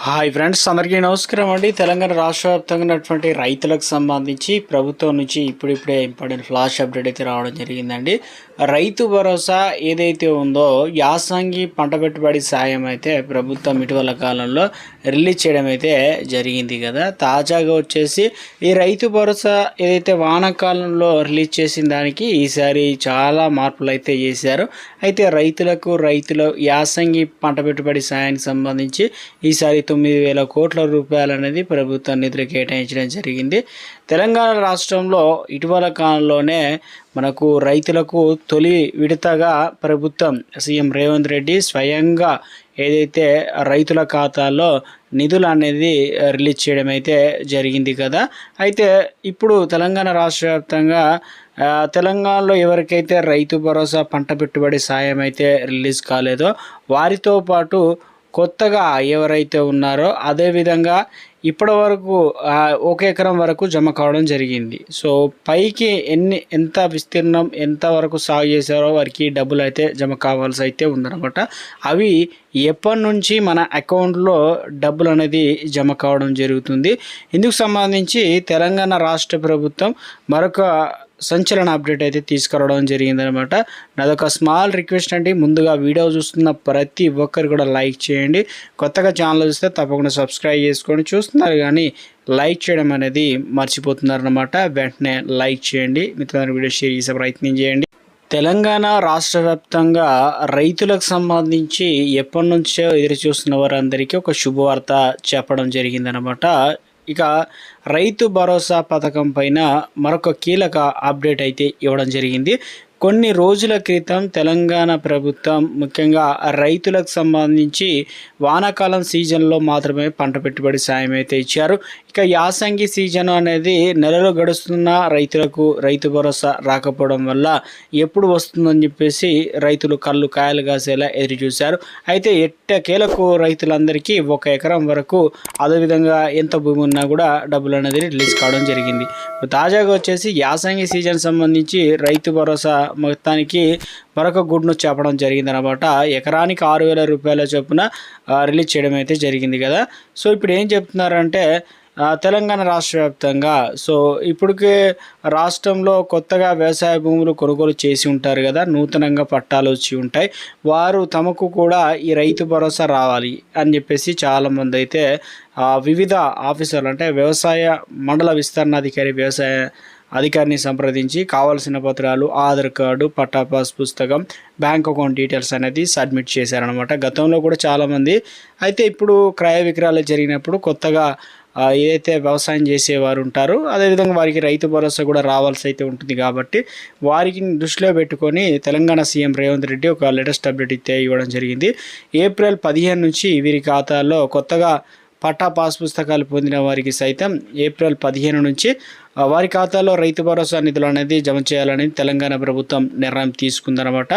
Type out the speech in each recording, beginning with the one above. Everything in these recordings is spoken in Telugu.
హాయ్ ఫ్రెండ్స్, అందరికీ నమస్కారం అండి. తెలంగాణ రాష్ట్ర వ్యాప్తంగా ఉన్నటువంటి రైతులకు సంబంధించి ప్రభుత్వం నుంచి ఇప్పుడిప్పుడే ఇంపార్టెంట్ ఫ్లాష్ అప్డేట్ అయితే రావడం జరిగిందండి. రైతు భరోసా ఏదైతే ఉందో యాసంగి పంట పెట్టుబడి సాయం అయితే ప్రభుత్వం ఇటీవల కాలంలో రిలీజ్ చేయడం అయితే జరిగింది కదా. తాజాగా వచ్చేసి ఈ రైతు భరోసా ఏదైతే వానాకాలంలో రిలీజ్ చేసిన దానికి ఈసారి చాలా మార్పులు అయితే చేశారు. అయితే రైతుల యాసంగి పంట పెట్టుబడి సాయానికి సంబంధించి ఈసారి 9,000 కోట్ల రూపాయలు అనేది ప్రభుత్వం నిధులు కేటాయించడం జరిగింది. తెలంగాణ రాష్ట్రంలో ఇటీవల కాలంలోనే మనకు రైతులకు తొలి విడతగా ప్రభుత్వం సీఎం రేవంత్ రెడ్డి స్వయంగా ఏదైతే రైతుల ఖాతాల్లో నిధులు అనేది రిలీజ్ చేయడం అయితే జరిగింది కదా. అయితే ఇప్పుడు తెలంగాణ రాష్ట్ర వ్యాప్తంగా తెలంగాణలో ఎవరికైతే రైతు భరోసా పంట పెట్టుబడి సాయం అయితే రిలీజ్ కాలేదో వారితో పాటు కొత్తగా ఎవరైతే ఉన్నారో అదేవిధంగా ఇప్పటి వరకు 1 ఎకరం వరకు జమ కావడం జరిగింది. సో పైకి ఎంత విస్తీర్ణం ఎంత వరకు సాగు చేశారో వారికి డబ్బులు అయితే జమ కావాల్సి అయితే ఉందన్నమాట. అవి ఎప్పటి నుంచి మన అకౌంట్లో డబ్బులు అనేది జమ కావడం జరుగుతుంది. ఇందుకు సంబంధించి తెలంగాణ రాష్ట్ర ప్రభుత్వం మరొక సంచలన అప్డేట్ అయితే తీసుకురావడం జరిగిందనమాట. నాదొక స్మాల్ రిక్వెస్ట్ అండి, ముందుగా వీడియో చూస్తున్న ప్రతి ఒక్కరు కూడా లైక్ చేయండి. కొత్తగా ఛానల్ చూస్తే తప్పకుండా సబ్స్క్రైబ్ చేసుకొని చూస్తున్నారు కానీ లైక్ చేయడం అనేది మర్చిపోతున్నారనమాట. వెంటనే లైక్ చేయండి, మిత్రుల వీడియో షేర్ చేసే ప్రయత్నం చేయండి. తెలంగాణ రాష్ట్ర వ్యాప్తంగా రైతులకు సంబంధించి ఎప్పటి నుంచో ఎదురు చూస్తున్న వారందరికీ ఒక శుభవార్త చెప్పడం జరిగిందనమాట. ఇక రైతు భరోసా పథకం పైన మరొక కీలక అప్డేట్ అయితే ఇవ్వడం జరిగింది. కొన్ని రోజుల క్రితం తెలంగాణ ప్రభుత్వం ముఖ్యంగా రైతులకు సంబంధించి వానాకాలం సీజన్లో మాత్రమే పంట పెట్టుబడి సాయం అయితే ఇచ్చారు. ఇక యాసంగి సీజన్ అనేది నెలలు గడుస్తున్న రైతులకు రైతు భరోసా రాకపోవడం వల్ల ఎప్పుడు వస్తుందని చెప్పేసి రైతులు కళ్ళు కాయలు కాసేలా ఎదురు చూశారు. అయితే ఎట్టకేలకు రైతులందరికీ 1 ఎకరం వరకు అదేవిధంగా ఎంత భూమి ఉన్నా కూడా డబ్బులు అనేది రిలీజ్ కావడం జరిగింది. తాజాగా వచ్చేసి యాసంగి సీజన్ సంబంధించి రైతు భరోసా మొత్తానికి మరొక గుడ్ న్యూస్ చెప్పడం జరిగిందనమాట. ఎకరానికి 6,000 రూపాయల చొప్పున రిలీజ్ చేయడం అయితే జరిగింది కదా. సో ఇప్పుడు ఏం చెప్తున్నారంటే తెలంగాణ రాష్ట్ర వ్యాప్తంగా సో ఇప్పటికే రాష్ట్రంలో కొత్తగా వ్యవసాయ భూములు కొనుగోలు చేసి ఉంటారు కదా, నూతనంగా పట్టాలు వచ్చి ఉంటాయి, వారు తమకు కూడా ఈ రైతు భరోసా రావాలి అని చెప్పేసి చాలామంది అయితే వివిధ ఆఫీసర్లు అంటే వ్యవసాయ మండల విస్తరణాధికారి వ్యవసాయ అధికారిని సంప్రదించి కావాల్సిన పత్రాలు ఆధార్ కార్డు, పట్టా పాస్ పుస్తకం, బ్యాంక్ అకౌంట్ డీటెయిల్స్ అనేది సబ్మిట్ చేశారనమాట. గతంలో కూడా చాలామంది అయితే ఇప్పుడు క్రయ విక్రయాలు జరిగినప్పుడు కొత్తగా ఏదైతే వ్యవసాయం చేసేవారు ఉంటారో అదేవిధంగా వారికి రైతు భరోసా కూడా రావాల్సి అయితే ఉంటుంది. కాబట్టి వారికి దృష్టిలో పెట్టుకొని తెలంగాణ సీఎం రేవంత్ రెడ్డి ఒక లేటెస్ట్ అప్డేట్ అయితే ఇవ్వడం జరిగింది. ఏప్రిల్ 15 నుంచి వీరి ఖాతాల్లో కొత్తగా పట్టా పాస్ పుస్తకాలు పొందిన వారికి సైతం ఏప్రిల్ 15 నుంచి వారి ఖాతాలో రైతు భరోసా నిధులు అనేది జమ చేయాలని తెలంగాణ ప్రభుత్వం నిర్ణయం తీసుకుందనమాట.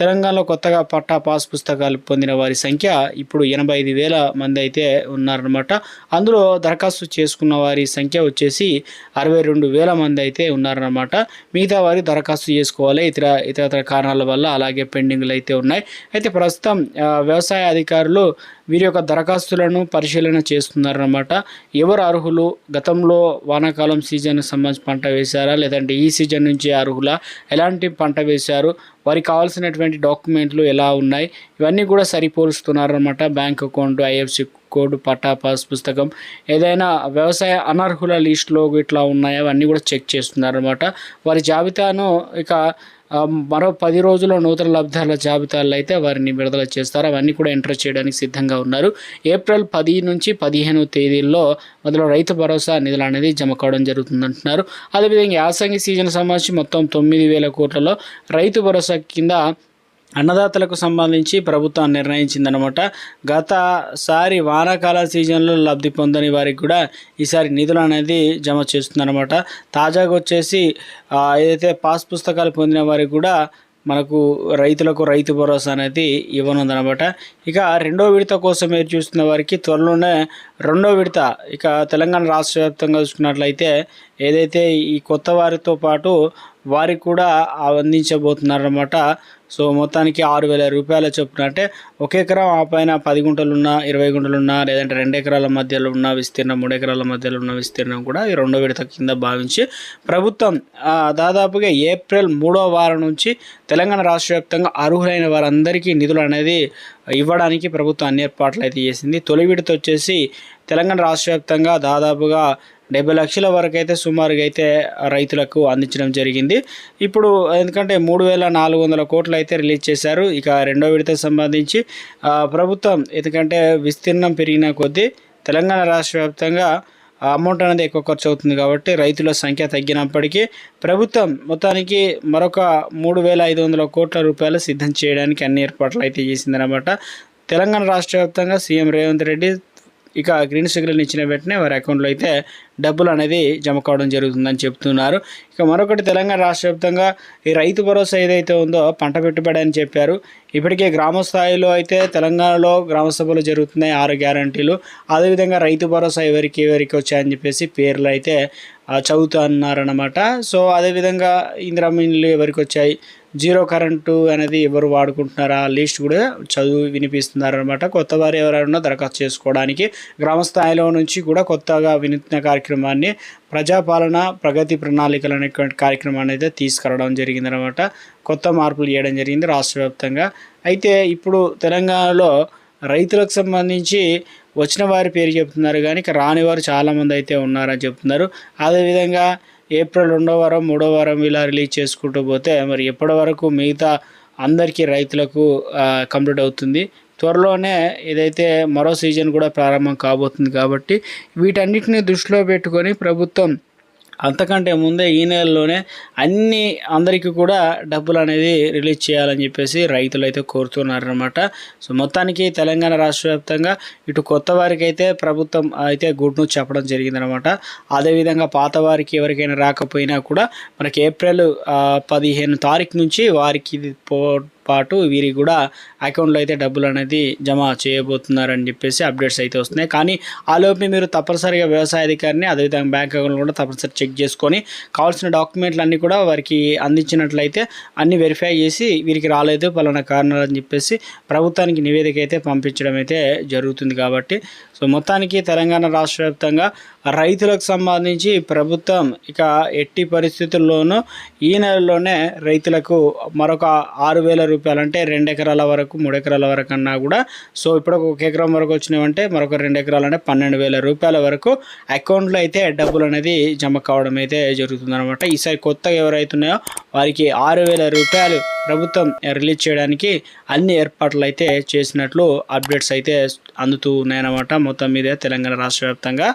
తెలంగాణలో కొత్తగా పట్టా పాస్ పుస్తకాలు పొందిన వారి సంఖ్య ఇప్పుడు 85,000 మంది అయితే ఉన్నారనమాట. అందులో దరఖాస్తు చేసుకున్న వారి సంఖ్య వచ్చేసి 62,000 మంది అయితే ఉన్నారనమాట. మిగతా వారి దరఖాస్తు చేసుకోవాలి ఇతర కారణాల వల్ల, అలాగే పెండింగ్లు అయితే ఉన్నాయి. అయితే ప్రస్తుతం వ్యవసాయ అధికారులు వీరి యొక్క దరఖాస్తులను పరిశీలన చేస్తున్నారన్నమాట. ఎవరు అర్హులు, గతంలో వానాకాలం సీజన్ సంబంధించి పంట వేశారా లేదంటే ఈ సీజన్ నుంచి అర్హులా, ఎలాంటి పంట వేశారు, వారికి కావాల్సినటువంటి డాక్యుమెంట్లు ఎలా ఉన్నాయి, ఇవన్నీ కూడా సరిపోలుస్తున్నారన్నమాట. బ్యాంక్ అకౌంట్, ఐఎఫ్సి కోడ్, పట్టా పాస్ పుస్తకం, ఏదైనా వ్యవసాయ అనర్హుల లిస్టులో ఇట్లా ఉన్నాయో అవన్నీ కూడా చెక్ చేస్తున్నారన్నమాట. వారి జాబితాను ఇక మరో 10 రోజుల్లో నూతన లబ్ధిదారుల జాబితాల్లో అయితే వారిని విడుదల చేస్తారు. అవన్నీ కూడా ఎంటర్ చేయడానికి సిద్ధంగా ఉన్నారు. ఏప్రిల్ 10 నుంచి 15 తేదీల్లో మొదలు రైతు భరోసా నిధులు అనేది జమ కావడం జరుగుతుందంటున్నారు. అదేవిధంగా యాసంగి సీజన్ సంబంధించి మొత్తం 9,000 కోట్లలో రైతు భరోసా కింద అన్నదాతలకు సంబంధించి ప్రభుత్వం నిర్ణయించిందనమాట. గతసారి వానాకాల సీజన్లో లబ్ధి పొందని వారికి కూడా ఈసారి నిధులు అనేది జమ చేస్తుందన్నమాట. తాజాగా వచ్చేసి ఏదైతే పాస్ పుస్తకాలు పొందిన వారికి కూడా మనకు రైతులకు రైతు భరోసా అనేది ఇవ్వనుందనమాట. ఇక రెండో విడత కోసం ఎదురు చూస్తున్న వారికి త్వరలోనే రెండో విడత ఇక తెలంగాణ రాష్ట్ర వ్యాప్తంగా చూసుకున్నట్లయితే ఏదైతే ఈ కొత్త వారితో పాటు వారికి కూడా అందించబోతున్నారన్నమాట. సో మొత్తానికి 6,000 రూపాయల చొప్పున, అంటే ఒక ఎకరం ఆ పైన 10 గుంటలున్నా, 20 గుంటలున్నా, లేదంటే 2 ఎకరాల మధ్యలో ఉన్న విస్తీర్ణం, 3 ఎకరాల మధ్యలో ఉన్న విస్తీర్ణం కూడా ఈ రెండో విడత కింద భావించి ప్రభుత్వం దాదాపుగా ఏప్రిల్ 3వ వారం నుంచి తెలంగాణ రాష్ట్ర వ్యాప్తంగా అర్హులైన వారందరికీ నిధులు అనేది ఇవ్వడానికి ప్రభుత్వం అన్ని ఏర్పాట్లు అయితే చేసింది. తొలి విడత వచ్చేసి తెలంగాణ రాష్ట్ర వ్యాప్తంగా దాదాపుగా 70 లక్షల వరకు అయితే సుమారుగా అయితే రైతులకు అందించడం జరిగింది. ఇప్పుడు ఎందుకంటే 3,400 కోట్లు అయితే రిలీజ్ చేశారు. ఇక రెండో విడతకు సంబంధించి ప్రభుత్వం ఎందుకంటే విస్తీర్ణం పెరిగిన కొద్దీ తెలంగాణ రాష్ట్ర వ్యాప్తంగా అమౌంట్ అనేది ఎక్కువ ఖర్చు అవుతుంది కాబట్టి రైతుల సంఖ్య తగ్గినప్పటికీ ప్రభుత్వం మొత్తానికి మరొక 3,500 కోట్ల రూపాయలు సిద్ధం చేయడానికి అన్ని ఏర్పాట్లు అయితే చేసిందన్నమాట. తెలంగాణ రాష్ట్ర వ్యాప్తంగా సీఎం రేవంత్ రెడ్డి ఇక గ్రీన్ సిగ్నల్ ఇచ్చిన వెంటనే వారి అకౌంట్లో అయితే డబ్బులు అనేది జమ కావడం జరుగుతుందని చెప్తున్నారు. ఇక మరొకటి, తెలంగాణ రాష్ట్ర వ్యాప్తంగా ఈ రైతు భరోసా ఏదైతే ఉందో పంట పెట్టుబడి అని చెప్పారు. ఇప్పటికే గ్రామ స్థాయిలో అయితే తెలంగాణలో గ్రామ సభలు జరుగుతున్నాయి, 6 గ్యారంటీలు. అదేవిధంగా రైతు భరోసా ఎవరికి వచ్చాయని చెప్పేసి పేర్లు అయితే చదువుతున్నారన్నమాట. సో అదేవిధంగా ఇందిరమ్మ ఇల్లు ఎవరికి వచ్చాయి, జీరో కరెంటు అనేది ఎవరు వాడుకుంటున్నారా లిస్ట్ కూడా చదువు వినిపిస్తున్నారనమాట. కొత్త వారు ఎవరైనా దరఖాస్తు చేసుకోవడానికి గ్రామ స్థాయిలో నుంచి కూడా కొత్తగా వినూత్న కార్యక్రమాన్ని ప్రజాపాలన ప్రగతి ప్రణాళికలు అనేటువంటి కార్యక్రమాన్ని అయితే తీసుకురావడం జరిగిందనమాట. కొత్త మార్పులు చేయడం జరిగింది రాష్ట్ర వ్యాప్తంగా. అయితే ఇప్పుడు తెలంగాణలో రైతులకు సంబంధించి వచ్చిన వారి పేరు చెప్తున్నారు కానీ రాని వారు చాలామంది అయితే ఉన్నారని చెప్తున్నారు. అదేవిధంగా ఏప్రిల్ 2వ వారం 3వ వారం ఇలా రిలీజ్ చేసుకుంటూ పోతే మరి ఎప్పటి వరకు మిగతా అందరికీ రైతులకు కంప్లీట్ అవుతుంది. త్వరలోనే ఏదైతే మరో సీజన్ కూడా ప్రారంభం కాబోతుంది కాబట్టి వీటన్నిటిని దృష్టిలో పెట్టుకొని ప్రభుత్వం అంతకంటే ముందే ఈ నెలలోనే అందరికీ కూడా డబ్బులు అనేది రిలీజ్ చేయాలని చెప్పేసి రైతులు అయితే కోరుతున్నారనమాట. సో మొత్తానికి తెలంగాణ రాష్ట్ర వ్యాప్తంగా ఇటు కొత్త వారికి అయితే ప్రభుత్వం అయితే గుడ్ న్యూస్ చెప్పడం జరిగిందనమాట. అదేవిధంగా పాత వారికి ఎవరికైనా రాకపోయినా కూడా మనకి ఏప్రిల్ 15 తారీఖు నుంచి వారికి పాటు వీరికి కూడా అకౌంట్లో అయితే డబ్బులు అనేది జమ చేయబోతున్నారని చెప్పేసి అప్డేట్స్ అయితే వస్తున్నాయి. కానీ ఆలోపు మీరు తప్పనిసరిగా వ్యవసాయ అధికారిని అదేవిధంగా బ్యాంక్ అకౌంట్ కూడా తప్పనిసరి చెక్ చేసుకొని కావాల్సిన డాక్యుమెంట్లు అన్నీ కూడా వారికి అందించినట్లయితే అన్ని వెరిఫై చేసి వీరికి రాలేదు పలానా కారణాలు అని చెప్పేసి ప్రభుత్వానికి నివేదిక అయితే పంపించడం అయితే జరుగుతుంది. కాబట్టి సో మొత్తానికి తెలంగాణ రాష్ట్ర వ్యాప్తంగా రైతులకు సంబంధించి ప్రభుత్వం ఇక ఎట్టి పరిస్థితుల్లోనూ ఈ నెలలోనే రైతులకు మరొక 6,000 రూపాయలు, అంటే 2 ఎకరాల వరకు 3 ఎకరాల వరకు అన్నా కూడా, సో ఇప్పుడు 1 ఎకరం వరకు వచ్చినాయంటే మరొక 2 ఎకరాలు అంటే 12,000 రూపాయల వరకు అకౌంట్లో అయితే డబ్బులు అనేది జమ కావడం అయితే జరుగుతుందన్నమాట. ఈసారి కొత్తగా ఎవరైతే ఉన్నాయో వారికి 6,000 రూపాయలు ప్రభుత్వం రిలీజ్ చేయడానికి అన్ని ఏర్పాట్లు అయితే చేసినట్లు అప్డేట్స్ అయితే అందుతూ ఉన్నాయన్నమాట. మొత్తం మీద తెలంగాణ రాష్ట్ర వ్యాప్తంగా